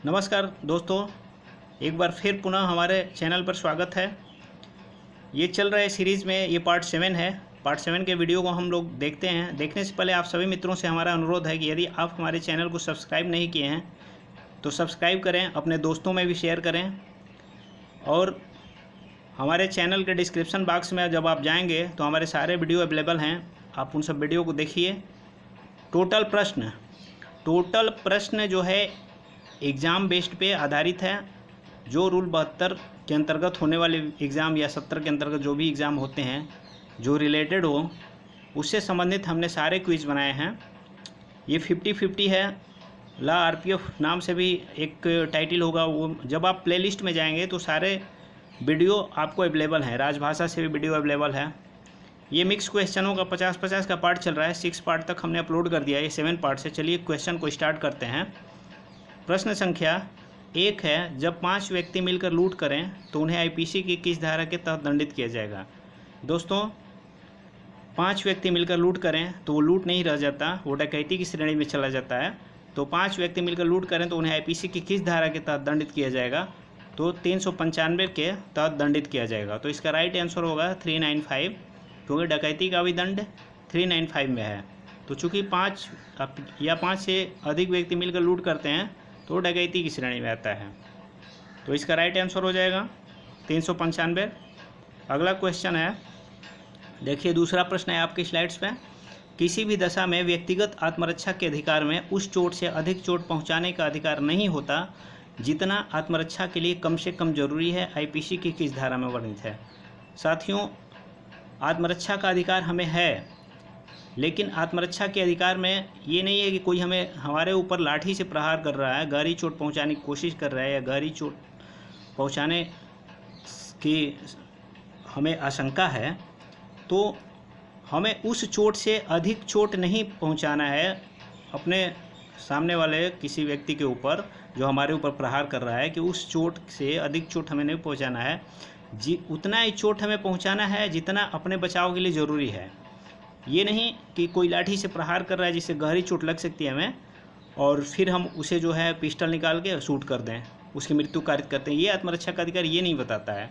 नमस्कार दोस्तों, एक बार फिर पुनः हमारे चैनल पर स्वागत है। ये चल रहा है सीरीज़ में, ये पार्ट 7 है। पार्ट 7 के वीडियो को हम लोग देखते हैं। देखने से पहले आप सभी मित्रों से हमारा अनुरोध है कि यदि आप हमारे चैनल को सब्सक्राइब नहीं किए हैं तो सब्सक्राइब करें, अपने दोस्तों में भी शेयर करें। और हमारे चैनल के डिस्क्रिप्शन बॉक्स में जब आप जाएंगे तो हमारे सारे वीडियो अवेलेबल हैं, आप उन सब वीडियो को देखिए। टोटल प्रश्न जो है एग्ज़ाम बेस्ड पे आधारित है। जो रूल 72 के अंतर्गत होने वाले एग्ज़ाम या 70 के अंतर्गत जो भी एग्ज़ाम होते हैं जो रिलेटेड हो, उससे संबंधित हमने सारे क्विज़ बनाए हैं। ये 50-50 है। ला आरपीएफ नाम से भी एक टाइटल होगा, वो जब आप प्लेलिस्ट में जाएंगे तो सारे वीडियो आपको अवेलेबल हैं। राजभाषा से भी वीडियो अवेलेबल है। ये मिक्स क्वेश्चनों का 50-50 का पार्ट चल रहा है। 6 पार्ट तक हमने अपलोड कर दिया है, ये 7 पार्ट से। चलिए क्वेश्चन को स्टार्ट करते हैं। प्रश्न संख्या 1 है, जब 5 व्यक्ति मिलकर लूट करें तो उन्हें आईपीसी की किस धारा के तहत दंडित किया जाएगा। दोस्तों, 5 व्यक्ति मिलकर लूट करें तो वो लूट नहीं रह जाता, वो डकैती की श्रेणी में चला जाता है। तो 5 व्यक्ति मिलकर लूट करें तो उन्हें आईपीसी की किस धारा के तहत दंडित किया जाएगा, तो 395 के तहत दंडित किया जाएगा। तो इसका राइट आंसर होगा 395, क्योंकि डकैती का भी दंड 395 में है। तो चूँकि 5 या 5 से अधिक व्यक्ति मिलकर लूट करते हैं तो डकैती की श्रेणी में आता है। तो इसका राइट आंसर हो जाएगा 395। अगला क्वेश्चन है, देखिए दूसरा प्रश्न है आपकी स्लाइड्स पे। किसी भी दशा में व्यक्तिगत आत्मरक्षा के अधिकार में उस चोट से अधिक चोट पहुंचाने का अधिकार नहीं होता जितना आत्मरक्षा के लिए कम से कम जरूरी है, आईपीसी की किस धारा में वर्णित है। साथियों, आत्मरक्षा का अधिकार हमें है, लेकिन आत्मरक्षा के अधिकार में ये नहीं है कि कोई हमारे ऊपर लाठी से प्रहार कर रहा है, गहरी चोट पहुंचाने की कोशिश कर रहा है या गहरी चोट पहुंचाने की हमें आशंका है, तो हमें उस चोट से अधिक चोट नहीं पहुंचाना है अपने सामने वाले किसी व्यक्ति के ऊपर जो हमारे ऊपर प्रहार कर रहा है, कि उस चोट से अधिक चोट हमें नहीं पहुंचाना है। उतना ही चोट हमें पहुंचाना है जितना अपने बचाव के लिए ज़रूरी है। ये नहीं कि कोई लाठी से प्रहार कर रहा है जिससे गहरी चोट लग सकती है हमें, और फिर हम उसे जो है पिस्टल निकाल के शूट कर दें, उसकी मृत्यु कारित करते हैं। ये आत्मरक्षा का अधिकार ये नहीं बताता है।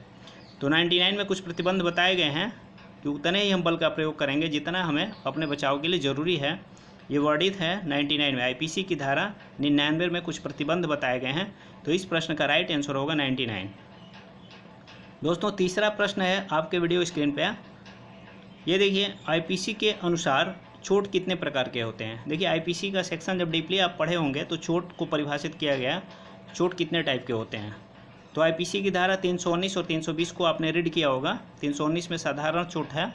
तो 99 में कुछ प्रतिबंध बताए गए हैं कि उतने ही हम बल का प्रयोग करेंगे जितना हमें अपने बचाव के लिए ज़रूरी है। ये वर्णित है 99 में। आईपीसी की धारा 99 में कुछ प्रतिबंध बताए गए हैं। तो इस प्रश्न का राइट आंसर होगा 99। दोस्तों, तीसरा प्रश्न है आपके वीडियो स्क्रीन पर। ये देखिए, आईपीसी के अनुसार चोट कितने प्रकार के होते हैं। देखिए, आईपीसी का सेक्शन जब डीपली आप पढ़े होंगे तो चोट को परिभाषित किया गया, चोट कितने टाइप के होते हैं। तो आईपीसी की धारा 319 और 320 को आपने रीड किया होगा। 319 में साधारण चोट है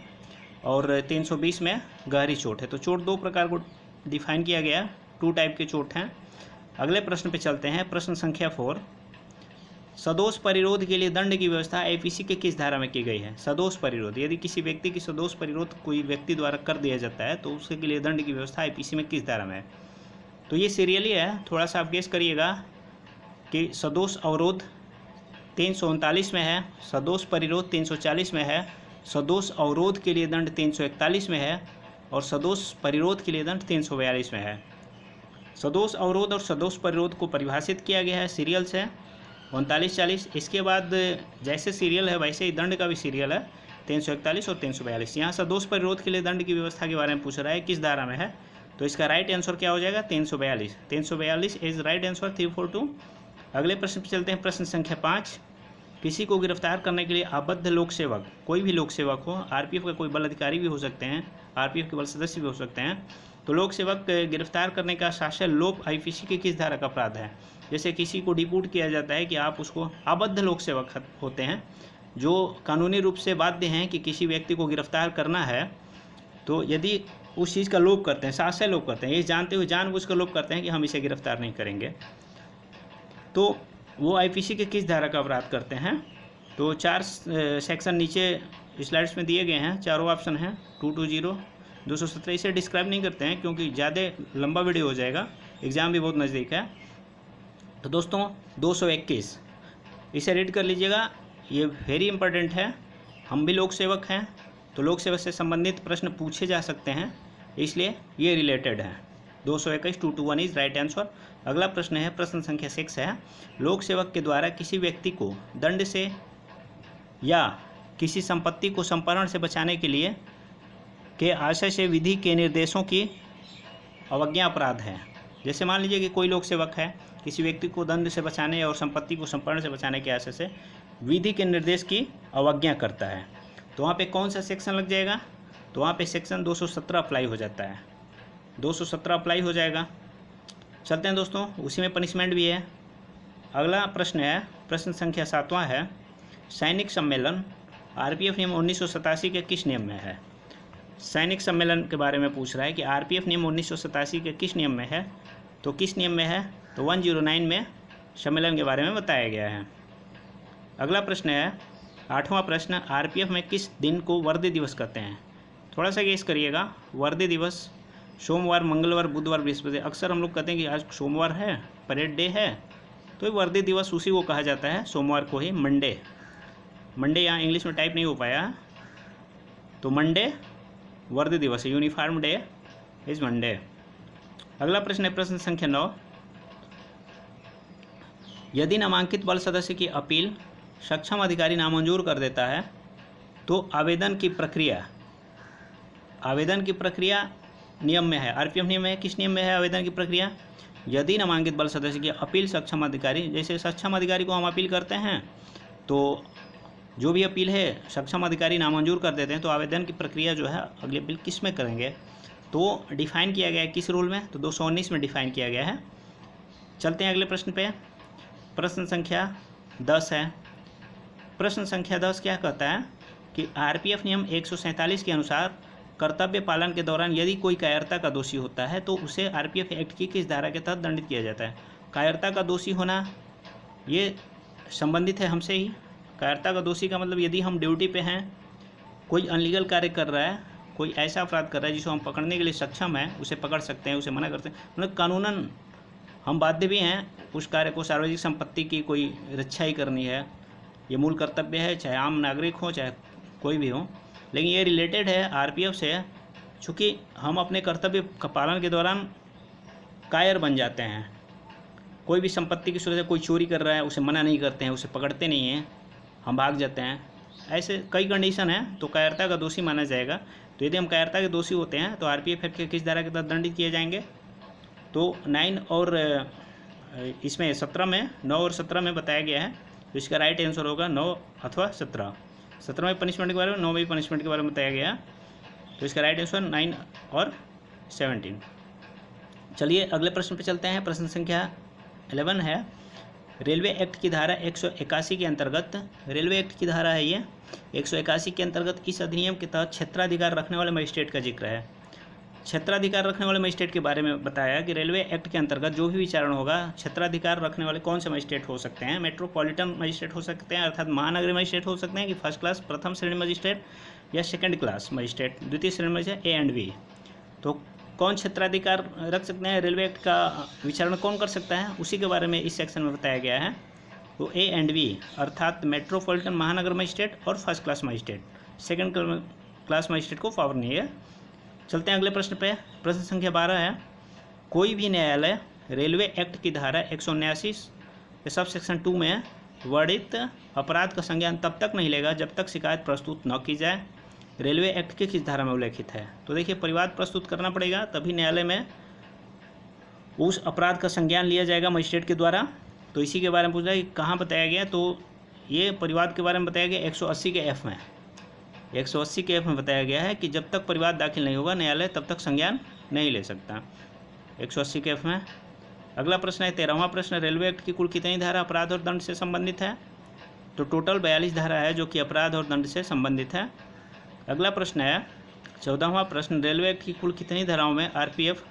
और 320 में गहरी चोट है। तो चोट 2 प्रकार को डिफाइन किया गया, 2 टाइप के चोट हैं। अगले प्रश्न पे चलते हैं। प्रश्न संख्या 4, सदोष परिरोध के लिए दंड की व्यवस्था आईपीसी के किस धारा में की गई है। सदोष परिरोध, यदि किसी व्यक्ति की सदोष परिरोध कोई व्यक्ति द्वारा कर दिया जाता है तो उसके लिए दंड की व्यवस्था आईपीसी में किस धारा में है। तो ये सीरियली है, थोड़ा सा आप गेस करिएगा कि सदोष अवरोध 339 में है, सदोष परिरोध 340 में है, सदोष अवरोध के लिए दंड 341 में है और सदोष परिरोध के लिए दंड 342 में है। सदोष अवरोध और सदोष परिरोध को परिभाषित किया गया है सीरियल से 39-40। इसके बाद जैसे सीरियल है वैसे ही दंड का भी सीरियल है 341 और 342। यहाँ सदोष परिरोध के लिए दंड की व्यवस्था के बारे में पूछ रहा है, किस धारा में है। तो इसका राइट आंसर क्या हो जाएगा 342। 342 इज राइट आंसर 342। अगले प्रश्न पर चलते हैं। प्रश्न संख्या 5, किसी को गिरफ्तार करने के लिए आबद्ध लोक सेवक, कोई भी लोक सेवक हो, आरपीएफ का कोई बल अधिकारी भी हो सकते हैं, आरपीएफ के बल सदस्य भी हो सकते हैं, तो लोक सेवक गिरफ्तार करने का शासन लोप आईपीसी की किस धारा का अपराध है। जैसे किसी को डिपोर्ट किया जाता है कि आप उसको आबद्ध लोक सेवक होते हैं जो कानूनी रूप से बाध्य हैं कि किसी व्यक्ति को गिरफ्तार करना है, तो यदि उस चीज़ का लोप करते हैं, शासन लोप करते हैं, ये जानते हुए जानबूझकर लोप करते हैं कि हम इसे गिरफ्तार नहीं करेंगे, तो वो आईपीसी के किस धारा का अपराध करते हैं। तो 4 सेक्शन नीचे स्लाइड्स में दिए गए हैं, चारों ऑप्शन हैं 220, 217। इसे डिस्क्राइब नहीं करते हैं क्योंकि ज़्यादा लंबा वीडियो हो जाएगा, एग्ज़ाम भी बहुत नज़दीक है। तो दोस्तों 221 इसे रीड कर लीजिएगा, ये वेरी इंपॉर्टेंट है। हम भी लोक सेवक हैं तो लोक सेवक से संबंधित प्रश्न पूछे जा सकते हैं, इसलिए ये रिलेटेड है। 221 2 to 1 इज राइट आंसर। अगला प्रश्न है, प्रश्न संख्या 6 है, लोक सेवक के द्वारा किसी व्यक्ति को दंड से या किसी संपत्ति को संपरण से बचाने के लिए के आशय से विधि के निर्देशों की अवज्ञा अपराध है। जैसे मान लीजिए कि कोई लोक सेवक है, किसी व्यक्ति को दंड से बचाने और संपत्ति को संपरण से बचाने के आशय से विधि के निर्देश की अवज्ञा करता है, तो वहाँ पे कौन सा सेक्शन लग जाएगा? तो वहाँ पे सेक्शन 217 अप्लाई हो जाता है, 217 अप्लाई हो जाएगा। चलते हैं दोस्तों, उसी में पनिशमेंट भी है। अगला प्रश्न है, प्रश्न संख्या 7वां है, सैनिक सम्मेलन आरपीएफ नियम 1987 के किस नियम में है? सैनिक सम्मेलन के बारे में पूछ रहा है कि आरपीएफ नियम 1987 के किस नियम में है, तो किस नियम में है? तो 109 में सम्मेलन के बारे में बताया गया है। अगला प्रश्न है, 8वां प्रश्न, आरपीएफ में किस दिन को वर्दी दिवस कहते हैं? थोड़ा सा गेस करिएगा। वर्दी दिवस सोमवार, मंगलवार, बुधवार, बृहस्पति। अक्सर हम लोग कहते हैं कि आज सोमवार है, परेड डे है, तो वर्दी दिवस उसी को कहा जाता है, सोमवार को ही। मंडे यहाँ इंग्लिश में टाइप नहीं हो पाया, तो मंडे वर्दी दिवस है, यूनिफॉर्म डे इज मंडे। अगला प्रश्न है, प्रश्न संख्या 9, यदि नामांकित बल सदस्य की अपील सक्षम अधिकारी नामंजूर कर देता है तो आवेदन की प्रक्रिया नियम में है, आरपीएफ नियम में है, किस नियम में है आवेदन की प्रक्रिया? यदि नामांकित बल सदस्य की अपील सक्षम अधिकारी, जैसे सक्षम अधिकारी को हम अपील करते हैं तो जो भी अपील है सक्षम अधिकारी नामंजूर कर देते हैं, तो आवेदन की प्रक्रिया जो है अगली अपील किस में करेंगे? तो डिफाइन किया गया है किस रूल में? तो 219 में डिफाइन किया गया है। चलते हैं अगले प्रश्न पे। प्रश्न संख्या 10 है। प्रश्न संख्या 10 क्या कहता है कि आरपीएफ नियम 147 के अनुसार कर्तव्य पालन के दौरान यदि कोई कायरता का दोषी होता है तो उसे आरपीएफ एक्ट की किस धारा के तहत दंडित किया जाता है? कायरता का दोषी होना ये संबंधित है हमसे ही। कायरता का दोषी का मतलब यदि हम ड्यूटी पे हैं, कोई अनलीगल कार्य कर रहा है, कोई ऐसा अपराध कर रहा है जिसको हम पकड़ने के लिए सक्षम हैं, उसे पकड़ सकते हैं, उसे मना करते हैं, मतलब कानूनन हम बाध्य भी हैं उस कार्य को, सार्वजनिक संपत्ति की कोई रक्षा ही करनी है, ये मूल कर्तव्य है, चाहे आम नागरिक हो चाहे कोई भी हो। लेकिन ये रिलेटेड है आरपीएफ से, चूँकि हम अपने कर्तव्य का पालन के दौरान कायर बन जाते हैं। कोई भी संपत्ति की सूरत से कोई चोरी कर रहा है, उसे मना नहीं करते हैं, उसे पकड़ते नहीं हैं, हम भाग जाते हैं, ऐसे कई कंडीशन है, तो कायरता का दोषी माना जाएगा। तो यदि हम कायरता के दोषी होते हैं तो आरपीएफ एक्ट के किस धारा के तहत दंडित किए जाएंगे? तो 9 और इसमें 17 में 9 और 17 में बताया गया है, तो इसका राइट आंसर होगा 9 अथवा 17। 17 में पनिशमेंट के बारे में, 9 में भी पनिशमेंट के बारे में बताया गया, तो इसका राइट आंसर 9 और 17। चलिए अगले प्रश्न पे चलते हैं। प्रश्न संख्या 11 है, रेलवे एक्ट की धारा 181 के अंतर्गत, रेलवे एक्ट की धारा है ये 181 के अंतर्गत इस अधिनियम के तहत क्षेत्राधिकार रखने वाले मजिस्ट्रेट का जिक्र है। क्षेत्राधिकार रखने वाले मजिस्ट्रेट के बारे में बताया कि रेलवे एक्ट के अंतर्गत जो भी विचारण होगा, क्षेत्राधिकार रखने वाले कौन से मजिस्ट्रेट हो सकते हैं? मेट्रोपॉलिटन मजिस्ट्रेट हो सकते हैं, अर्थात महानगरीय मजिस्ट्रेट हो सकते हैं, कि फर्स्ट क्लास प्रथम श्रेणी मजिस्ट्रेट, या सेकंड क्लास मजिस्ट्रेट द्वितीय श्रेणी मजिस्ट्रेट ए एंड बी। तो कौन क्षेत्राधिकार रख सकते हैं, रेलवे एक्ट का विचारण कौन कर सकता है, उसी के बारे में इस सेक्शन में बताया गया है। तो ए एंड बी अर्थात मेट्रोपॉलिटन महानगर मजिस्ट्रेट और first class magistrate, second class magistrate को पावर नहीं है। चलते हैं अगले प्रश्न पे। प्रश्न संख्या 12 है, कोई भी न्यायालय रेलवे एक्ट की धारा 179 के सब सेक्शन 2 में वर्णित अपराध का संज्ञान तब तक नहीं लेगा जब तक शिकायत प्रस्तुत न की जाए। रेलवे एक्ट के किस धारा में उल्लेखित है? तो देखिए, परिवाद प्रस्तुत करना पड़ेगा, तभी न्यायालय में उस अपराध का संज्ञान लिया जाएगा मजिस्ट्रेट के द्वारा। तो इसी के बारे में पूछ रहा है कि कहाँ बताया गया, तो ये परिवाद के बारे में बताया गया 180 के एफ में, 180 के एफ में बताया गया है कि जब तक परिवाद दाखिल नहीं होगा न्यायालय तब तक संज्ञान नहीं ले सकता, 180 के एफ में। अगला प्रश्न है 13वां प्रश्न, रेलवे एक्ट की कुल कितनी धारा अपराध और दंड से संबंधित है? तो टोटल 42 धारा है जो कि अपराध और दंड से संबंधित है। अगला प्रश्न है 14वां प्रश्न, रेलवे एक्ट की कुल कितनी धाराओं में आरपीएफ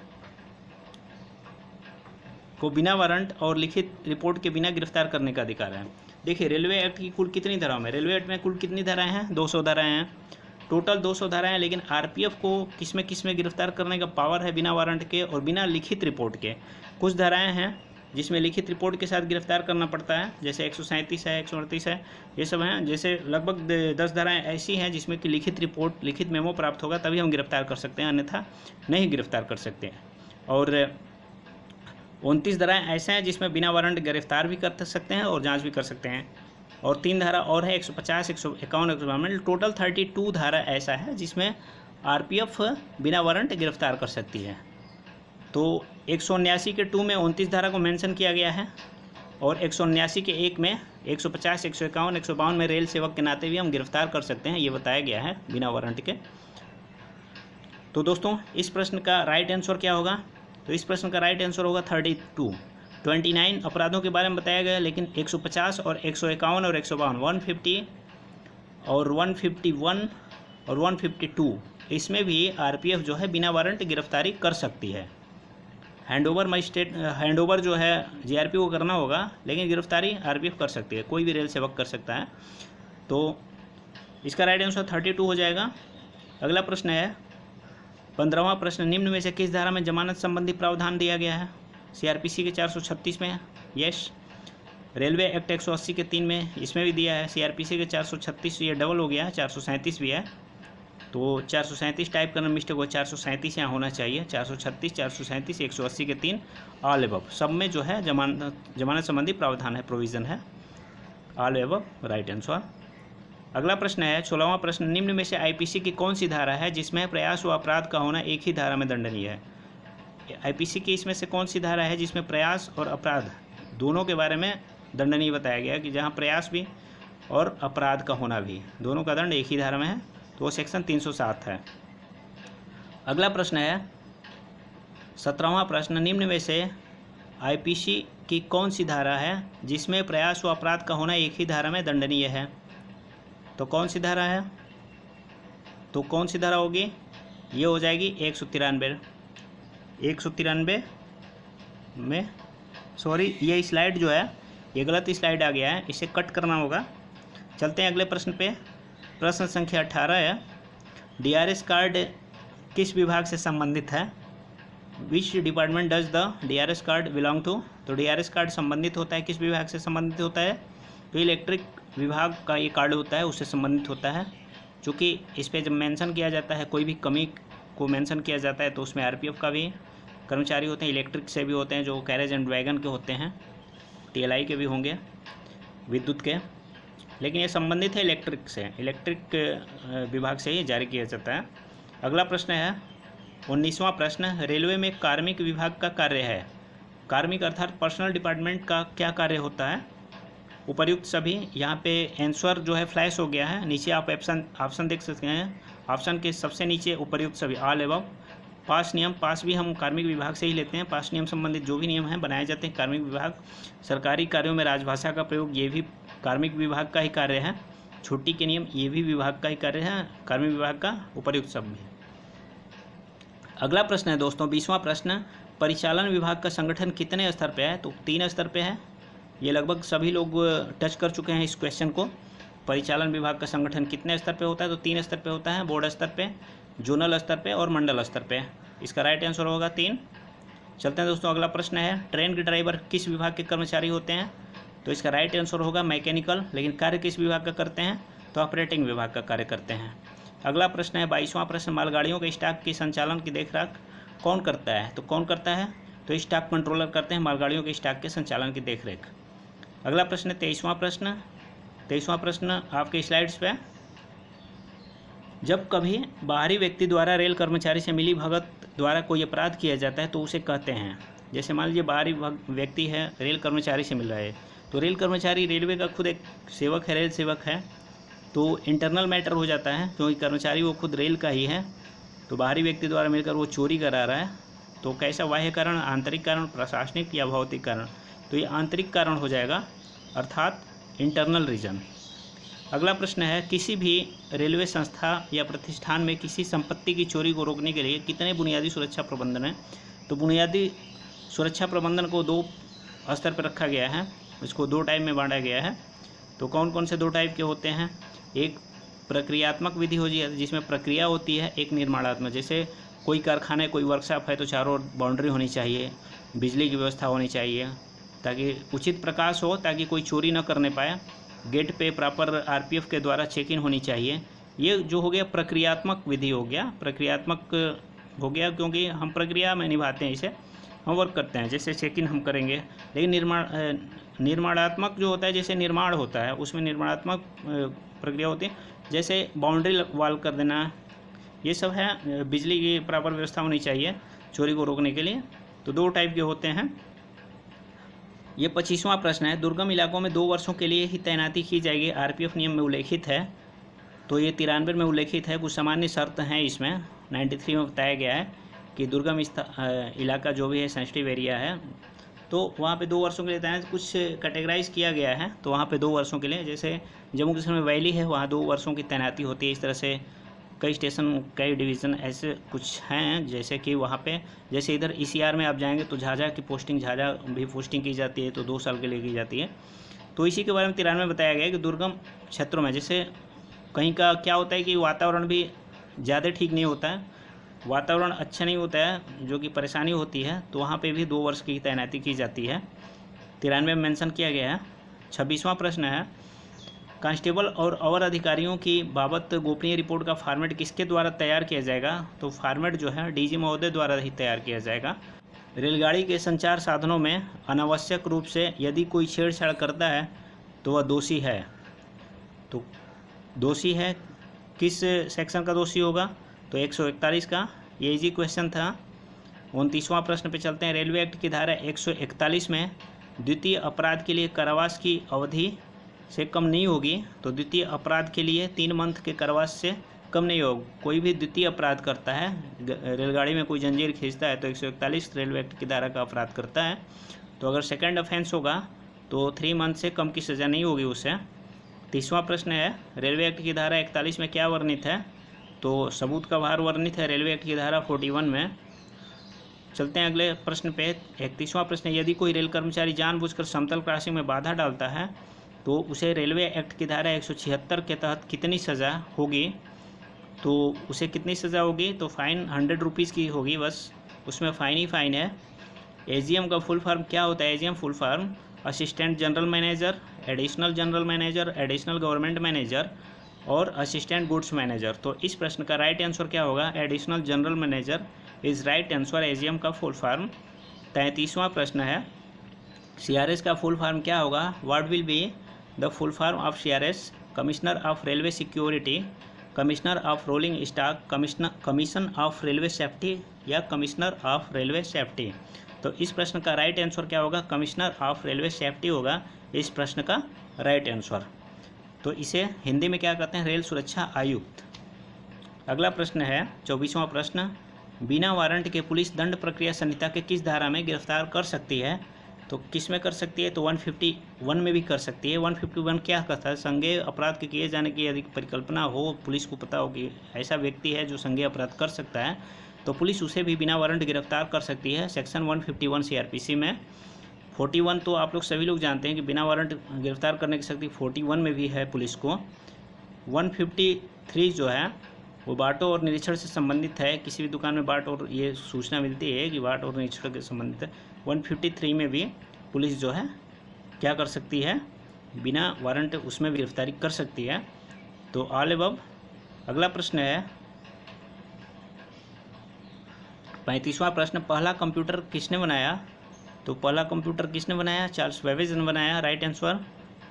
को बिना वारंट और लिखित रिपोर्ट के बिना गिरफ्तार करने का अधिकार है? देखिए, रेलवे एक्ट की कुल कितनी धाराओं में, रेलवे एक्ट में कुल कितनी धाराएं हैं? 200 धाराएं हैं, टोटल 200 धाराएं हैं। लेकिन आरपीएफ को किसमें गिरफ्तार करने का पावर है बिना वारंट के और बिना लिखित रिपोर्ट के? कुछ धाराएं हैं जिसमें लिखित रिपोर्ट के साथ गिरफ्तार करना पड़ता है, जैसे 137 है, 138 है, ये सब हैं। जैसे लगभग 10 धाराएं ऐसी हैं जिसमें कि लिखित रिपोर्ट, लिखित मेमो प्राप्त होगा तभी हम गिरफ्तार कर सकते हैं, अन्यथा नहीं गिरफ्तार कर सकते हैं। और 29 धाराएँ ऐसे हैं जिसमें बिना वारंट गिरफ्तार भी कर सकते हैं और जांच भी कर सकते हैं, और 3 धारा और है 150, 151, 152, टोटल 32 धारा ऐसा है जिसमें आरपीएफ बिना वारंट गिरफ्तार कर सकती है। तो 179 के 2 में 29 धारा को मेंशन किया गया है, और 179 के 1 में 150, 151, 152 में रेल सेवक के नाते भी हम गिरफ्तार कर सकते हैं, ये बताया गया है बिना वारंट के। तो दोस्तों इस प्रश्न का राइट आंसर क्या होगा? तो इस प्रश्न का राइट आंसर होगा 32। 29 अपराधों के बारे में बताया गया, लेकिन 150 और 151 और 152, 150 और 151 और 152 इसमें भी आरपीएफ जो है बिना वारंट गिरफ्तारी कर सकती है। हैंडओवर जो है जीआरपी को करना होगा, लेकिन गिरफ्तारी आरपीएफ कर सकती है, कोई भी रेल सेवक कर सकता है। तो इसका राइट आंसर 32 हो जाएगा। अगला प्रश्न है 15वां प्रश्न, निम्न में से किस धारा में जमानत संबंधी प्रावधान दिया गया है? सीआरपीसी के 436 में यस, रेलवे एक्ट 180 के 3 में इसमें भी दिया है, सीआरपीसी के 436 ये डबल हो गया है, 437 भी है, तो 437 टाइप करना मिस्टेक हो, 437 यहाँ होना चाहिए, 436, 437, 180 के 3 ऑल एबव, सब में जो है जमानत संबंधी प्रावधान है, प्रोविज़न है, ऑल एबव राइट आंसर। अगला प्रश्न है 16वां प्रश्न, निम्न में से आईपीसी की कौन सी धारा है जिसमें प्रयास व अपराध का होना एक ही धारा में दंडनीय है? आईपीसी की इसमें से कौन सी धारा है जिसमें प्रयास और अपराध दोनों के बारे में दंडनीय बताया गया, कि जहां प्रयास भी और अपराध का होना भी दोनों का दंड एक ही धारा में है, तो वो सेक्शन 307 है। अगला प्रश्न है 17वां प्रश्न, निम्न में से आईपीसी की कौन सी धारा है जिसमें प्रयास व अपराध का होना एक ही धारा में दंडनीय है? तो कौन सी धारा है? तो कौन सी धारा होगी? ये हो जाएगी 193 में, सॉरी ये स्लाइड जो है ये गलत स्लाइड आ गया है, इसे कट करना होगा। चलते हैं अगले प्रश्न पे। प्रश्न संख्या 18 है, डीआरएस कार्ड किस विभाग से संबंधित है? Which department does the DRS card belong to? तो डीआरएस कार्ड संबंधित होता है, किस विभाग से संबंधित होता है? तो इलेक्ट्रिक विभाग का ये कार्ड होता है, उससे संबंधित होता है। चूँकि इस पर जब मेंशन किया जाता है, कोई भी कमी को मेंशन किया जाता है, तो उसमें आरपीएफ का भी कर्मचारी होते हैं, इलेक्ट्रिक से भी होते हैं, जो कैरेज एंड वैगन के होते हैं, टीएलआई के भी होंगे, विद्युत के, लेकिन ये संबंधित है इलेक्ट्रिक से, इलेक्ट्रिक विभाग से ही जारी किया जाता है। अगला प्रश्न है 19वां प्रश्न, रेलवे में कार्मिक विभाग का कार्य है। कार्मिक अर्थात पर्सनल डिपार्टमेंट का क्या कार्य होता है? उपर्युक्त सभी। यहाँ पे आंसर जो है फ्लैश हो गया है, नीचे आप ऑप्शन देख सकते हैं, ऑप्शन के सबसे नीचे उपर्युक्त सभी ऑल एबव। पास नियम, पास भी हम कार्मिक विभाग से ही लेते हैं, पास नियम संबंधित जो भी नियम हैं बनाए जाते हैं कार्मिक विभाग। सरकारी कार्यों में राजभाषा का प्रयोग, ये भी कार्मिक विभाग का ही कार्य है। छुट्टी के नियम, ये भी विभाग का ही कार्य है, कार्मिक विभाग का उपर्युक्त सब में। अगला प्रश्न है दोस्तों 20वां प्रश्न, परिचालन विभाग का संगठन कितने स्तर पे है? तो 3 स्तर पे है। ये लगभग सभी लोग टच कर चुके हैं इस क्वेश्चन को। परिचालन विभाग का संगठन कितने स्तर पे होता है? तो 3 स्तर पे होता है, बोर्ड स्तर पे, जोनल स्तर पे और मंडल स्तर पे। इसका राइट आंसर होगा 3। चलते हैं दोस्तों अगला प्रश्न है, ट्रेन के ड्राइवर किस विभाग के कर्मचारी होते हैं? तो इसका राइट आंसर होगा मैकेनिकल, लेकिन कार्य किस विभाग का करते हैं? तो ऑपरेटिंग विभाग का कार्य करते हैं। अगला प्रश्न है 22वां प्रश्न, मालगाड़ियों के स्टॉक के संचालन की देखरेख कौन करता है? तो कौन करता है? तो स्टॉक कंट्रोलर करते हैं मालगाड़ियों के स्टॉक के संचालन की देखरेख। अगला प्रश्न 23वां प्रश्न, 23वां प्रश्न आपके स्लाइड्स पे, जब कभी बाहरी व्यक्ति द्वारा रेल कर्मचारी से मिली भगत द्वारा कोई अपराध किया जाता है तो उसे कहते हैं, जैसे मान लीजिए बाहरी व्यक्ति है, रेल कर्मचारी से मिल रहा है, तो रेल कर्मचारी रेलवे का खुद एक सेवक है, रेल सेवक है, तो इंटरनल मैटर हो जाता है, क्योंकि कर्मचारी वो खुद रेल का ही है, तो बाहरी व्यक्ति द्वारा मिलकर वो चोरी करा रहा है, तो कैसा बाह्य कारण, आंतरिक कारण, प्रशासनिक या भौतिक कारण? तो ये आंतरिक कारण हो जाएगा, अर्थात इंटरनल रीजन। अगला प्रश्न है, किसी भी रेलवे संस्था या प्रतिष्ठान में किसी संपत्ति की चोरी को रोकने के लिए कितने बुनियादी सुरक्षा प्रबंधन हैं? तो बुनियादी सुरक्षा प्रबंधन को 2 स्तर पर रखा गया है, इसको 2 टाइप में बांटा गया है। तो कौन कौन से 2 टाइप के होते हैं? एक प्रक्रियात्मक विधि हो जाती है जिसमें प्रक्रिया होती है, एक निर्माणात्मक। जैसे कोई कारखाना है, कोई वर्कशॉप है, तो चारों ओर बाउंड्री होनी चाहिए, बिजली की व्यवस्था होनी चाहिए ताकि उचित प्रकाश हो, ताकि कोई चोरी न करने पाए। गेट पे प्रॉपर आरपीएफ के द्वारा चेक इन होनी चाहिए। ये जो हो गया प्रक्रियात्मक विधि हो गया, प्रक्रियात्मक हो गया, क्योंकि हम प्रक्रिया में निभाते हैं, इसे हम वर्क करते हैं, जैसे चेक इन हम करेंगे। लेकिन निर्माणात्मक जो होता है, जैसे निर्माण होता है उसमें निर्माणात्मक प्रक्रिया होती है, जैसे बाउंड्री वॉल कर देना, ये सब है। बिजली की प्रॉपर व्यवस्था होनी चाहिए चोरी को रोकने के लिए। तो 2 टाइप के होते हैं। ये 25वां प्रश्न है, दुर्गम इलाकों में 2 वर्षों के लिए ही तैनाती की जाएगी, आरपीएफ नियम में उल्लेखित है। तो ये 93 में उल्लेखित है। कुछ सामान्य शर्त हैं इसमें। 93 में बताया गया है कि दुर्गम इलाका जो भी है, सेंसिटिव एरिया है, तो वहाँ पे 2 वर्षों के लिए तैनात कुछ कैटेगराइज किया गया है। तो वहाँ पे 2 वर्षों के लिए, जैसे जम्मू कश्मीर में वैली है, वहाँ 2 वर्षों की तैनाती होती है। इस तरह से कई स्टेशन, कई डिवीज़न ऐसे कुछ हैं, जैसे कि वहाँ पे, जैसे इधर ECR में आप जाएंगे तो झाझा की पोस्टिंग, झाझा भी पोस्टिंग की जाती है, तो 2 साल के लिए की जाती है। तो इसी के बारे में 93 में बताया गया है कि दुर्गम क्षेत्रों में, जैसे कहीं का क्या होता है कि वातावरण भी ज़्यादा ठीक नहीं होता है, वातावरण अच्छा नहीं होता है, जो कि परेशानी होती है, तो वहाँ पे भी 2 वर्ष की तैनाती की जाती है। 93 में मेंशन किया गया है। 26वां प्रश्न है, कांस्टेबल और अवर अधिकारियों की बाबत गोपनीय रिपोर्ट का फॉर्मेट किसके द्वारा तैयार किया जाएगा? तो फॉर्मेट जो है DG महोदय द्वारा ही तैयार किया जाएगा। रेलगाड़ी के संचार साधनों में अनावश्यक रूप से यदि कोई छेड़छाड़ करता है तो वह दोषी है। तो दोषी है, किस सेक्शन का दोषी होगा? तो 141 का। ये इजी क्वेश्चन था। 29वां प्रश्न पे चलते हैं। रेलवे एक्ट की धारा 141 में द्वितीय अपराध के लिए कारावास की अवधि से कम नहीं होगी। तो द्वितीय अपराध के लिए 3 मंथ के कारावास से कम नहीं होगा। कोई भी द्वितीय अपराध करता है, रेलगाड़ी में कोई जंजीर खींचता है, तो 141 रेलवे एक्ट की धारा का अपराध करता है। तो अगर सेकंड ऑफेंस होगा तो 3 मंथ से कम की सज़ा नहीं होगी उससे। 30वां प्रश्न है, रेलवे एक्ट की धारा 41 में क्या वर्णित है? तो सबूत का भार वर्णित है रेलवे एक्ट की धारा 41 में। चलते हैं अगले प्रश्न पे। 31वां प्रश्न, यदि कोई रेल कर्मचारी जानबूझकर समतल क्रॉसिंग में बाधा डालता है तो उसे रेलवे एक्ट की धारा 176 के तहत कितनी सज़ा होगी? तो उसे कितनी सज़ा होगी? तो फाइन 100 रुपीज़ की होगी, बस उसमें फ़ाइन ही फ़ाइन है। AGM का फुल फॉर्म क्या होता है? AGM full form assistant general manager, additional general manager, additional government manager और असिस्टेंट गुड्स मैनेजर। तो इस प्रश्न का राइट आंसर क्या होगा? Additional general manager is right answer, AGM का फुल फॉर्म। 33वां प्रश्न है, CRS का फुल फॉर्म क्या होगा? What will be the full form of CRS? Commissioner of railway security, commissioner of rolling stock, commission of railway safety या commissioner of railway safety. तो इस प्रश्न का राइट आंसर क्या होगा? कमिश्नर ऑफ रेलवे सेफ्टी होगा इस प्रश्न का राइट आंसर। तो इसे हिंदी में क्या कहते हैं? रेल सुरक्षा आयुक्त। अगला प्रश्न है 24वां प्रश्न, बिना वारंट के पुलिस दंड प्रक्रिया संहिता के किस धारा में गिरफ्तार कर सकती है? तो किस में कर सकती है? तो 151 में भी कर सकती है। 151 क्या कहता है? संज्ञेय अपराध के किए जाने की यदि परिकल्पना हो, पुलिस को पता हो कि ऐसा व्यक्ति है जो संज्ञेय अपराध कर सकता है, तो पुलिस उसे भी बिना वारंट गिरफ्तार कर सकती है। सेक्शन 151 CRPC में। 41 तो आप लोग सभी लोग जानते हैं कि बिना वारंट गिरफ्तार करने की शक्ति 41 में भी है पुलिस को। 153 जो है वो बाँटो और निरीक्षण से संबंधित है। किसी भी दुकान में बाट और ये सूचना मिलती है कि बाट और निरीक्षण के संबंधित है। 153 में भी पुलिस जो है क्या कर सकती है? बिना वारंट उसमें गिरफ्तारी कर सकती है। तो ऑल अबव। अगला प्रश्न है 35वां प्रश्न, पहला कंप्यूटर किसने बनाया? तो पहला कंप्यूटर किसने बनाया? चार्ल्स बेबेज ने बनाया, राइट आंसर।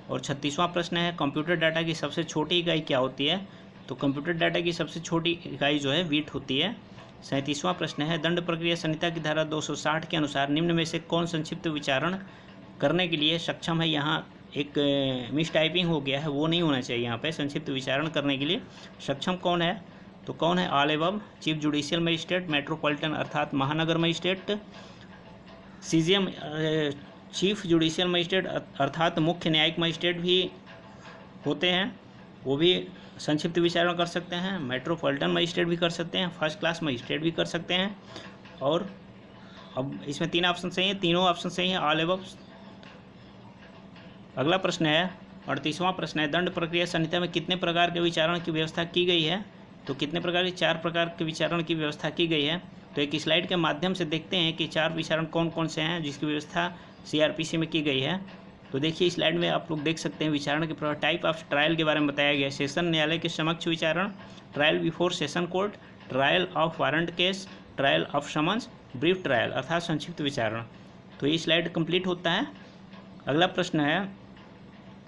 और 36वां प्रश्न है, कंप्यूटर डाटा की सबसे छोटी इकाई क्या होती है? तो कंप्यूटर डाटा की सबसे छोटी इकाई जो है बीट होती है। 37वां प्रश्न है, दंड प्रक्रिया संहिता की धारा 260 के अनुसार निम्न में से कौन संक्षिप्त विचारण करने के लिए सक्षम है? यहाँ एक मिस टाइपिंग हो गया है, वो नहीं होना चाहिए। यहाँ पे संक्षिप्त विचारण करने के लिए सक्षम कौन है? तो कौन है? All above. Chief judicial magistrate, metropolitan अर्थात महानगर magistrate, CJM chief judicial magistrate अर्थात मुख्य न्यायिक मजिस्ट्रेट भी होते हैं, वो भी संक्षिप्त विचारण कर सकते हैं। मेट्रोपॉलिटन मजिस्ट्रेट भी कर सकते हैं, फर्स्ट क्लास मजिस्ट्रेट भी कर सकते हैं। और अब इसमें 3 ऑप्शन सही हैं, तीनों ऑप्शन सही हैं, ऑल अबव। अगला प्रश्न है 38वां प्रश्न है, दंड प्रक्रिया संहिता में कितने प्रकार के विचारण की व्यवस्था की गई है? तो कितने प्रकार की? 4 प्रकार के विचारण की व्यवस्था की गई है। तो एक स्लाइड के माध्यम से देखते हैं कि 4 विचारण कौन कौन से हैं जिसकी व्यवस्था CRPC में की गई है। तो देखिए स्लाइड में आप लोग देख सकते हैं विचारण के प्रकार। टाइप ऑफ ट्रायल के बारे में बताया गया है। सेशन न्यायालय के समक्ष विचारण, trial before session court, trial of warrant case, trial of summons, brief trial अर्थात संक्षिप्त विचारण। तो ये स्लाइड कंप्लीट होता है। अगला प्रश्न है,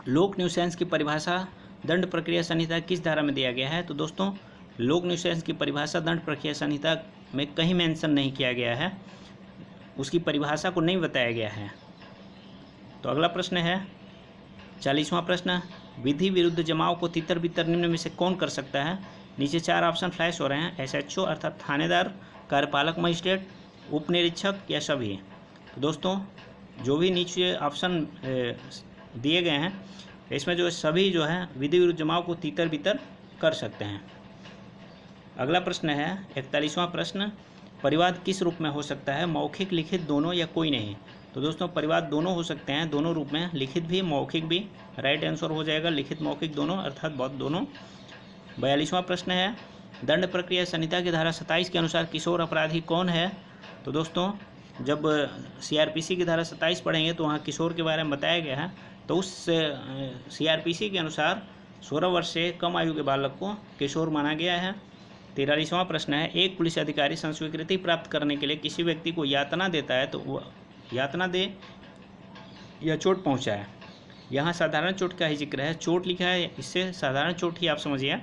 लोक न्यूसेंस की परिभाषा दंड प्रक्रिया संहिता किस धारा में दिया गया है? तो दोस्तों लोक न्यूसेंस की परिभाषा दंड प्रक्रिया संहिता में कहीं मेंशन नहीं किया गया है, उसकी परिभाषा को नहीं बताया गया है। तो अगला प्रश्न है 40वां प्रश्न, विधि विरुद्ध जमाव को तितर बितर निम्न में से कौन कर सकता है? नीचे 4 ऑप्शन फ्लैश हो रहे हैं, SHO अर्थात थानेदार, कार्यपालक मजिस्ट्रेट, उप निरीक्षक या सभी। तो दोस्तों जो भी नीचे ऑप्शन दिए गए हैं इसमें जो सभी जो है विधि विरुद्ध जमाव को तितर बितर कर सकते हैं। अगला प्रश्न है 41वां प्रश्न, परिवाद किस रूप में हो सकता है? मौखिक, लिखित, दोनों या कोई नहीं? तो दोस्तों परिवाद दोनों हो सकते हैं, दोनों रूप में, लिखित भी मौखिक भी। राइट आंसर हो जाएगा लिखित मौखिक दोनों अर्थात बहुत दोनों। 42वां प्रश्न है, दंड प्रक्रिया संहिता की धारा 27 के अनुसार किशोर अपराधी कौन है? तो दोस्तों जब CRPC की धारा 27 पढ़ेंगे तो वहाँ किशोर के बारे में बताया गया है। तो उस CRPC के अनुसार 16 वर्ष से कम आयु के बालक को किशोर माना गया है। 43वां प्रश्न है, एक पुलिस अधिकारी संस्वीकृति प्राप्त करने के लिए किसी व्यक्ति को यातना देता है तो वो यातना दे या चोट पहुंचाए। यहाँ साधारण चोट का ही जिक्र है, चोट लिखा है, इससे साधारण चोट ही आप समझिए,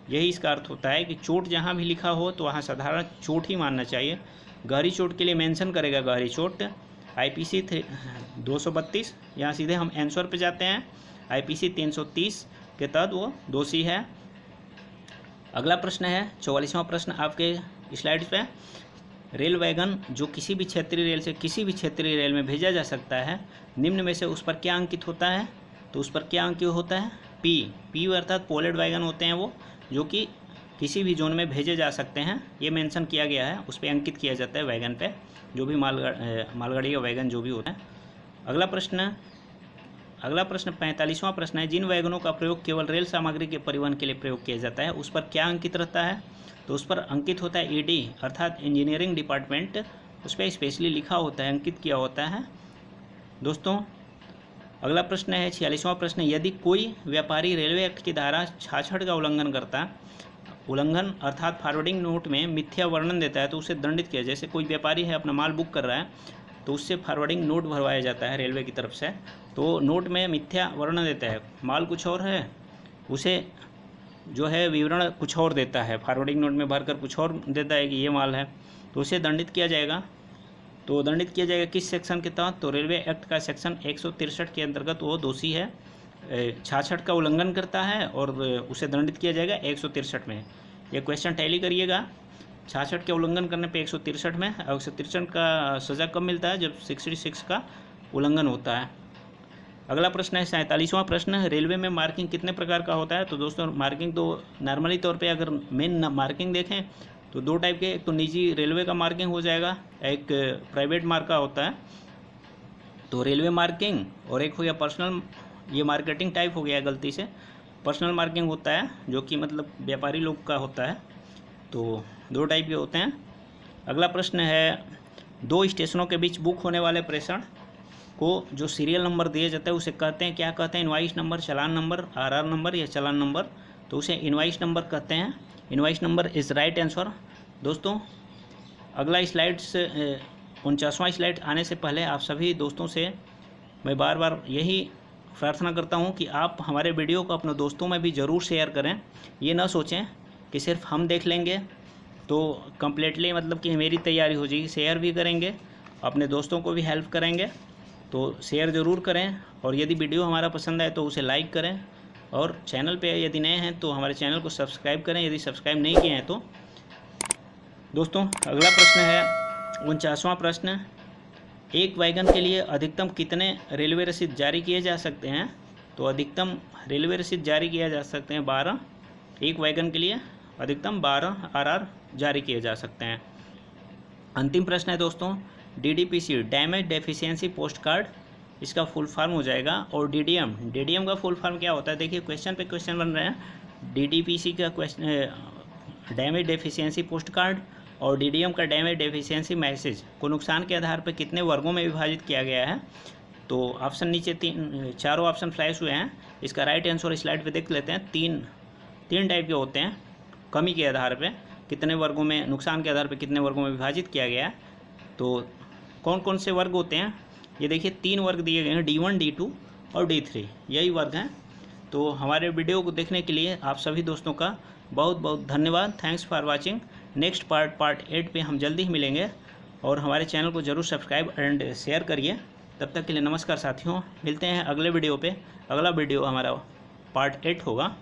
यही इसका अर्थ होता है कि चोट जहाँ भी लिखा हो तो वहाँ साधारण चोट ही मानना चाहिए। गहरी चोट के लिए मेंशन करेगा गहरी चोट। IPC 232, यहाँ सीधे हम आंसर पे जाते हैं, IPC 330 के तहत वो दोषी है। अगला प्रश्न है 44वां प्रश्न आपके स्लाइड्स पे, रेल वैगन जो किसी भी क्षेत्रीय रेल से किसी भी क्षेत्रीय रेल में भेजा जा सकता है, निम्न में से उस पर क्या अंकित होता है? तो उस पर क्या अंकित होता है? P अर्थात पोलेड वैगन होते हैं वो, जो कि किसी भी जोन में भेजे जा सकते हैं, ये मेंशन किया गया है, उस पर अंकित किया जाता है वैगन पे, जो भी मालगाड़ी या वैगन जो भी होता है। अगला प्रश्न 45वां प्रश्न है, जिन वैगनों का प्रयोग केवल रेल सामग्री के परिवहन के लिए प्रयोग किया जाता है उस पर क्या अंकित रहता है? तो उस पर अंकित होता है ED अर्थात इंजीनियरिंग डिपार्टमेंट, उस पर स्पेशली लिखा होता है, अंकित किया होता है। दोस्तों अगला प्रश्न है 46वां प्रश्न, यदि कोई व्यापारी रेलवे एक्ट की धारा 66 का उल्लंघन अर्थात फॉरवर्डिंग नोट में मिथ्या वर्णन देता है तो उसे दंडित किया। जैसे कोई व्यापारी है अपना माल बुक कर रहा है तो उससे फॉरवर्डिंग नोट भरवाया जाता है रेलवे की तरफ से, तो नोट में मिथ्या वर्णन देता है, माल कुछ और है, उसे जो है विवरण कुछ और देता है, फॉरवर्डिंग नोट में भरकर कुछ और देता है कि ये माल है, तो उसे दंडित किया जाएगा। तो दंडित किया जाएगा किस सेक्शन के तहत? तो रेलवे एक्ट का सेक्शन 163 के अंतर्गत वो दोषी है, 66 का उल्लंघन करता है और उसे दंडित किया जाएगा 163 में। ये क्वेश्चन टैली करिएगा, 66 के उल्लंघन करने पे 163 में, 163 का सज़ा कब मिलता है? जब 66 का उल्लंघन होता है। अगला प्रश्न है 47वां प्रश्न, रेलवे में मार्किंग कितने प्रकार का होता है? तो दोस्तों मार्किंग तो नॉर्मली तौर पे अगर मेन मार्किंग देखें तो 2 टाइप के, एक तो निजी रेलवे का मार्किंग हो जाएगा, एक प्राइवेट मार्क का होता है, तो रेलवे मार्किंग, और एक हो गया पर्सनल, ये मार्केटिंग टाइप हो गया गलती से, पर्सनल मार्किंग होता है जो कि मतलब व्यापारी लोग का होता है। तो 2 टाइप के होते हैं। अगला प्रश्न है, 2 स्टेशनों के बीच बुक होने वाले प्रेषण को जो सीरियल नंबर दिया जाता है उसे कहते हैं, क्या कहते हैं? इनवाइस नंबर, चालान नंबर, RR नंबर या चालान नंबर, तो उसे इनवाइस नंबर कहते हैं। Invoice number is right answer. दोस्तों अगला स्लाइड्स 49वां स्लाइड आने से पहले आप सभी दोस्तों से मैं बार बार यही प्रार्थना करता हूं कि आप हमारे वीडियो को अपने दोस्तों में भी ज़रूर शेयर करें। ये ना सोचें कि सिर्फ हम देख लेंगे तो कम्प्लीटली मतलब कि मेरी तैयारी हो जाएगी, शेयर भी करेंगे, अपने दोस्तों को भी हेल्प करेंगे, तो शेयर ज़रूर करें। और यदि वीडियो हमारा पसंद आए तो उसे लाइक करें, और चैनल पे यदि नए हैं तो हमारे चैनल को सब्सक्राइब करें यदि सब्सक्राइब नहीं किए हैं तो। दोस्तों अगला प्रश्न है 49वां प्रश्न, एक वैगन के लिए अधिकतम कितने रेलवे रसीद जारी किए जा सकते हैं? तो अधिकतम रेलवे रसीद जारी किया जा सकते हैं 12, एक वैगन के लिए अधिकतम 12 RR जारी किए जा सकते हैं। अंतिम प्रश्न है दोस्तों, DDPC damage deficiency post card, इसका फुल फॉर्म हो जाएगा, और DDM का फुल फॉर्म क्या होता है? देखिए क्वेश्चन पे क्वेश्चन बन रहे हैं। DDPC का question damage deficiency post card और DDM का डैमेज डेफिशिएंसी मैसेज को नुकसान के आधार पर कितने वर्गों में विभाजित किया गया है? तो ऑप्शन नीचे चारों ऑप्शन फ्लैश हुए हैं, इसका राइट आंसर स्लाइड पे देख लेते हैं। तीन टाइप के होते हैं कमी के आधार पे। कितने वर्गों में, नुकसान के आधार पर कितने वर्गों में विभाजित किया गया है। तो कौन कौन से वर्ग होते हैं, ये देखिए 3 वर्ग दिए गए हैं, D1, D2 और D3, यही वर्ग हैं। तो हमारे वीडियो को देखने के लिए आप सभी दोस्तों का बहुत बहुत धन्यवाद। Thanks for watching. Next part 8 पे हम जल्दी ही मिलेंगे और हमारे चैनल को ज़रूर सब्सक्राइब एंड शेयर करिए। तब तक के लिए नमस्कार साथियों, मिलते हैं अगले वीडियो पे। अगला वीडियो हमारा पार्ट 8 होगा।